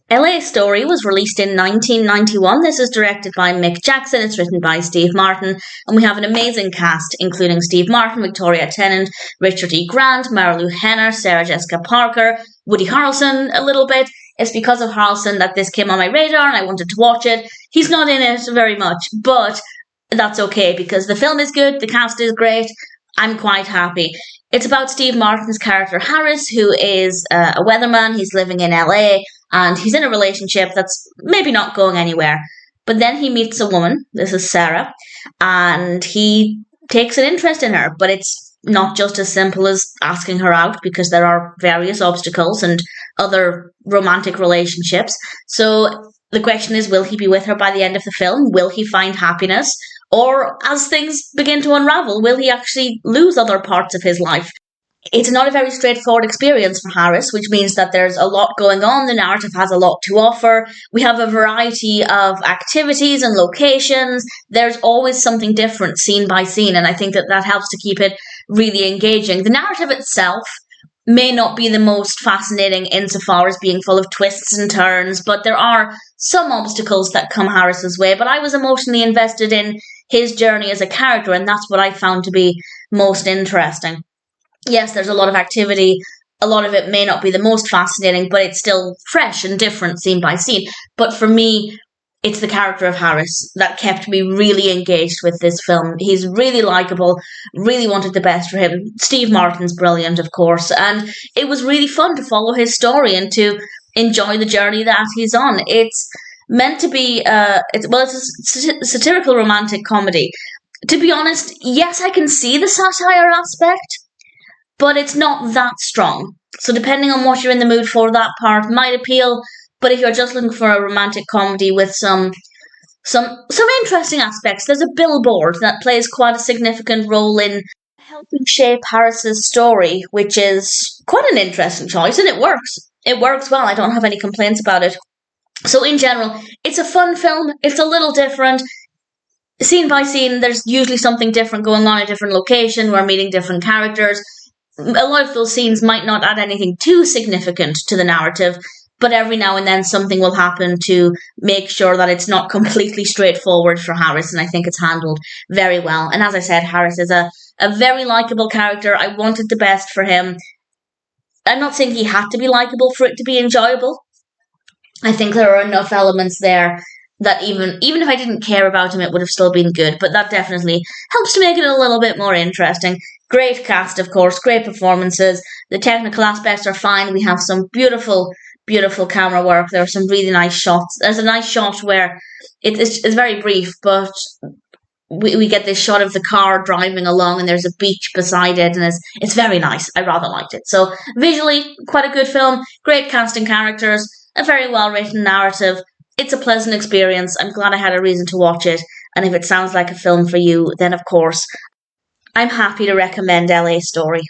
LA Story was released in 1991. This is directed by Mick Jackson. It's written by Steve Martin. And we have an amazing cast, including Steve Martin, Victoria Tennant, Richard E. Grant, Marilu Henner, Sarah Jessica Parker, Woody Harrelson a little bit. It's because of Harrelson that this came on my radar and I wanted to watch it. He's not in it very much, but that's okay because the film is good, the cast is great. I'm quite happy. It's about Steve Martin's character Harris, who is a weatherman. He's living in LA and he's in a relationship that's maybe not going anywhere. But then he meets a woman, this is Sara, and he takes an interest in her. But it's not just as simple as asking her out because there are various obstacles and other romantic relationships. So the question is, will he be with her by the end of the film? Will he find happiness? Or as things begin to unravel, will he actually lose other parts of his life? It's not a very straightforward experience for Harris, which means that there's a lot going on. The narrative has a lot to offer. We have a variety of activities and locations. There's always something different scene by scene, and I think that helps to keep it really engaging. The narrative itself may not be the most fascinating insofar as being full of twists and turns, but there are some obstacles that come Harris's way. But I was emotionally invested in his journey as a character, and that's what I found to be most interesting. Yes, there's a lot of activity. A lot of it may not be the most fascinating, but it's still fresh and different scene by scene. But for me, it's the character of Harris that kept me really engaged with this film. He's really likable, really wanted the best for him. Steve Martin's brilliant, of course, and it was really fun to follow his story and to enjoy the journey that he's on. It's meant to be, it's a satirical romantic comedy. To be honest, yes, I can see the satire aspect, but it's not that strong. So depending on what you're in the mood for, that part might appeal. But if you're just looking for a romantic comedy with some interesting aspects, there's a billboard that plays quite a significant role in helping shape Harris's story, which is quite an interesting choice, and it works. It works well. I don't have any complaints about it. So in general, it's a fun film. It's a little different. Scene by scene, there's usually something different going on, a different location. We're meeting different characters. A lot of those scenes might not add anything too significant to the narrative, but every now and then something will happen to make sure that it's not completely straightforward for Harris, and I think it's handled very well. And as I said, Harris is a very likable character. I wanted the best for him. I'm not saying he had to be likable for it to be enjoyable. I think there are enough elements there that even if I didn't care about him, it would have still been good. But that definitely helps to make it a little bit more interesting. Great cast, of course, great performances. The technical aspects are fine. We have some beautiful camera work. There are some really nice shots. There's a nice shot where it's very brief, but we get this shot of the car driving along and there's a beach beside it, and it's very nice. I rather liked it. So visually, quite a good film. Great casting characters. A very well-written narrative. It's a pleasant experience. I'm glad I had a reason to watch it. And if it sounds like a film for you, then of course, I'm happy to recommend LA Story.